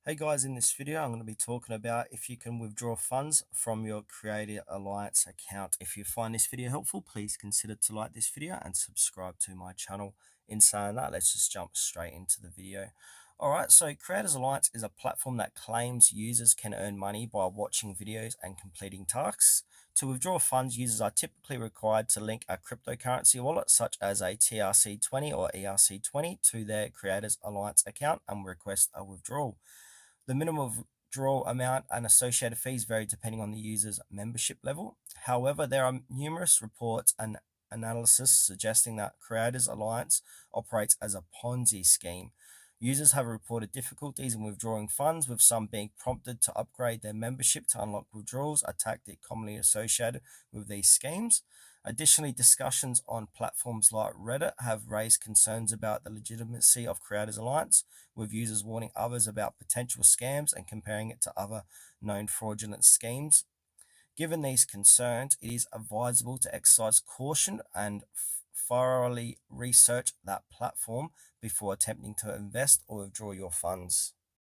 Hey guys, in this video I'm going to be talking about if you can withdraw funds from your Creator Alliance account. If you find this video helpful, please consider to like this video and subscribe to my channel. In saying that, let's just jump straight into the video. Alright, so Creators Alliance is a platform that claims users can earn money by watching videos and completing tasks. To withdraw funds, users are typically required to link a cryptocurrency wallet such as a TRC20 or ERC20 to their Creators Alliance account and request a withdrawal. The minimum withdrawal amount and associated fees vary depending on the user's membership level. However, there are numerous reports and analysis suggesting that Creators Alliance operates as a Ponzi scheme. Users have reported difficulties in withdrawing funds, with some being prompted to upgrade their membership to unlock withdrawals, a tactic commonly associated with these schemes. Additionally, discussions on platforms like Reddit have raised concerns about the legitimacy of Creators Alliance, with users warning others about potential scams and comparing it to other known fraudulent schemes. Given these concerns, it is advisable to exercise caution and thoroughly research that platform before attempting to invest or withdraw your funds.